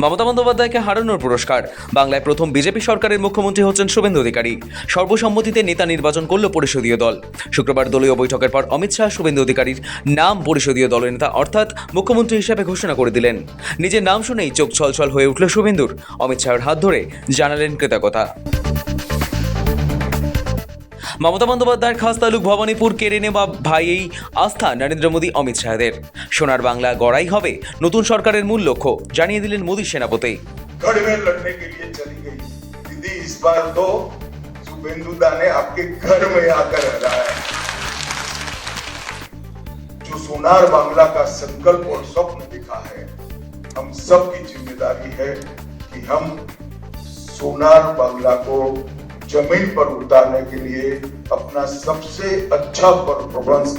মমতা বন্দ্যোপাধ্যায়কে হারানোর পুরস্কার। বাংলায় প্রথম বিজেপি সরকারের মুখ্যমন্ত্রী হচ্ছেন শুভেন্দু অধিকারী। সর্বসম্মতিতে নেতা নির্বাচন করল পরিষদীয় দল। শুক্রবার দলীয় বৈঠকের পর অমিত শাহ শুভেন্দু অধিকারীর নাম পরিষদীয় দলের নেতা অর্থাৎ মুখ্যমন্ত্রী হিসেবে ঘোষণা করে দিলেন। নিজের নাম শুনেই চোখ ছলছল হয়ে উঠল শুভেন্দুর। অমিত শাহের হাত ধরে জানালেন কৃতজ্ঞতা। মমতা বন্দ্যোপাধ্যায়ের খাসতালুক ভবানীপুর কেড়ে নেওয়া ভাই এই আস্থা নরেন্দ্র মোদী অমিত শাহের। সোনার বাংলা গড়াই হবে নতুন সরকারের মূল লক্ষ্য, জানিয়ে দিলেন মোদী সেনাপতি। जो सोनार बांग्ला का संकल्प और स्वप्न दिखा है, हम सब की जिम्मेदारी है कि हम सोनार बांग्ला को जमीन पर उतारने के लिए अपना सबसे अच्छा परफॉर्मेंस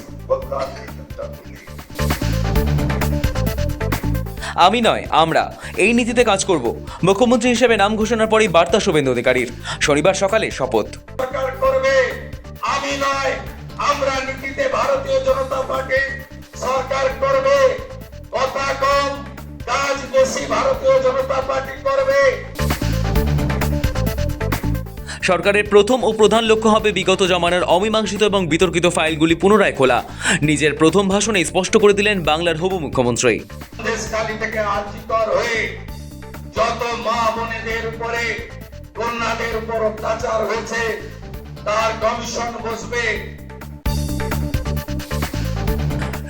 भारतीय जनता को दें। আমি নয় আমরা এই নীতিতে কাজ করব। মুখ্যমন্ত্রী হিসেবে নাম ঘোষণার পরেই বার্তা শুভেন্দু অধিকারীর। শনিবার সকালে শপথ। সরকার করবে আমি নয় আমরা নীতিতে ভারতীয় জনতা পার্টি সরকার করবে। কথা কম কাজ বেশি ভারতীয় জনতা পার্টি করবে। সরকারের প্রথম ও প্রধান লক্ষ্য হবে বিগত জমানার অমীমাংসিত এবং বিতর্কিত ফাইলগুলি পুনরায় খোলা। নিজের প্রথম ভাষণে স্পষ্ট করে দিলেন বাংলার হবু মুখ্যমন্ত্রী। দেশকালী থেকে আর্থিকর হয়ে যত মা বোনেদের উপরে কন্যাদের উপর অত্যাচার হয়েছে তার কমিশন বসবে।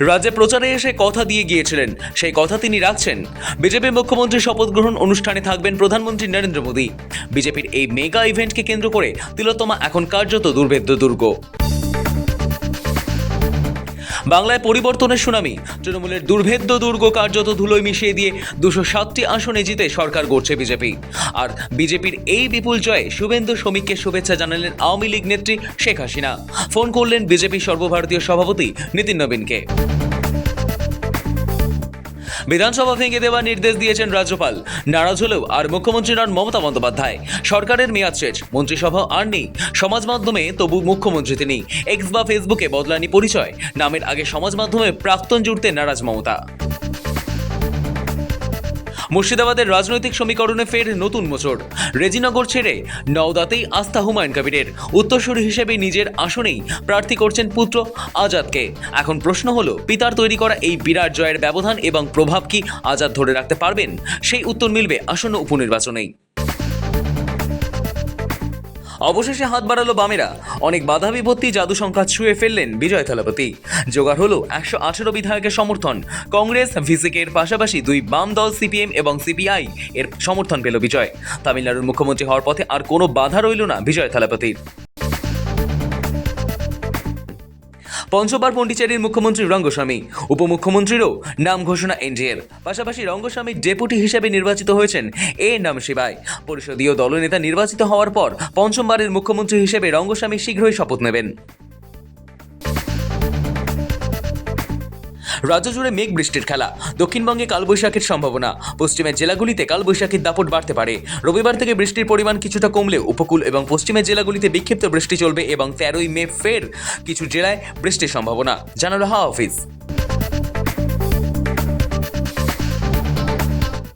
রাজ্যে প্রচারে এসে কথা দিয়ে গিয়েছিলেন, সেই কথা তিনি রাখছেন। বিজেপি মুখ্যমন্ত্রী শপথ গ্রহণ অনুষ্ঠানে থাকবেন প্রধানমন্ত্রী নরেন্দ্র মোদী। বিজেপির এই মেগা ইভেন্টকে কেন্দ্র করে তিলোত্তমা এখন কার্যত দুর্ভেদ্য দুর্গ। বাংলায় পরিবর্তনের সুনামি। তৃণমূলের দুর্ভেদ্য দুর্গ কার্যত ধুলোয় মিশিয়ে দিয়ে 207টি আসনে জিতে সরকার গড়ছে বিজেপি। আর বিজেপির এই বিপুল জয়ে শুভেন্দু শ্রমিককে শুভেচ্ছা জানালেন আওয়ামী লীগ নেত্রী শেখ হাসিনা। ফোন করলেন বিজেপির সর্বভারতীয় সভাপতি নীতিন নবীনকে। বিধানসভা ভেঙে দেওয়ার নির্দেশ দিয়েছেন রাজ্যপাল। নারাজ হলেও আর মুখ্যমন্ত্রী নন মমতা বন্দ্যোপাধ্যায়। সরকারের মেয়াদ শেষ, মন্ত্রিসভা আর নেই। সমাজ মাধ্যমে তবু মুখ্যমন্ত্রী তিনি। এক্স বা ফেসবুকে বদলানি পরিচয়। নামের আগে সমাজ মাধ্যমে প্রাক্তন জুড়তে নারাজ মমতা। মুর্শিদাবাদের রাজনৈতিক সমীকরণে ফের নতুন মোচড়। রেজিনগর ছেড়ে নওদাতেই আস্থা হুমায়ুন কবিরের। উত্তরসূরি হিসেবে নিজের আসনেই প্রার্থী করছেন পুত্র আজাদকে। এখন প্রশ্ন হলো, পিতার তৈরি করা এই বিরাট জয়ের ব্যবধান এবং প্রভাব কি আজাদ ধরে রাখতে পারবেন? সেই উত্তর মিলবে আসন্ন উপনির্বাচনেই। অবশেষে হাত বাড়ালো বামেরা। অনেক বাধা বিপত্তি জাদু সংখ্যা ছুঁয়ে ফেললেন বিজয় থালাপতি। জোগাড় হলো 118 বিধায়কের সমর্থন। কংগ্রেস ভিসিকের পাশাপাশি দুই বাম দল সিপিএম এবং সিপিআই এর সমর্থন পেল বিজয়। তামিলনাড়ুর মুখ্যমন্ত্রী হওয়ার পথে আর কোনো বাধা রইল না বিজয় থালাপতির। পঞ্চবার পন্ডিচেরির মুখ্যমন্ত্রী রঙ্গস্বামী, উপমুখ্যমন্ত্রীরও নাম ঘোষণা এনডিএর। পাশাপাশি রঙ্গস্বামীর ডেপুটি হিসেবে নির্বাচিত হয়েছেন নাম শিবায়। পরিষদীয় দলনেতা নির্বাচিত হওয়ার পর পঞ্চমবারের মুখ্যমন্ত্রী হিসেবে রঙ্গস্বামী শীঘ্রই শপথ নেবেন। রাজ্য জুড়ে মেঘ বৃষ্টির খেলা। দক্ষিণবঙ্গে কালবৈশাখীর সম্ভাবনা। পশ্চিমের জেলাগুলিতে কালবৈশাখীর দাপট বাড়তে পারে। রবিবার থেকে বৃষ্টির পরিমাণ কিছুটা কমলেও উপকূল এবং পশ্চিমের জেলাগুলিতে বিক্ষিপ্ত বৃষ্টি চলবে এবং 13ই মে ফের কিছু জেলায় বৃষ্টির সম্ভাবনা, জানালো হাওয়া অফিস।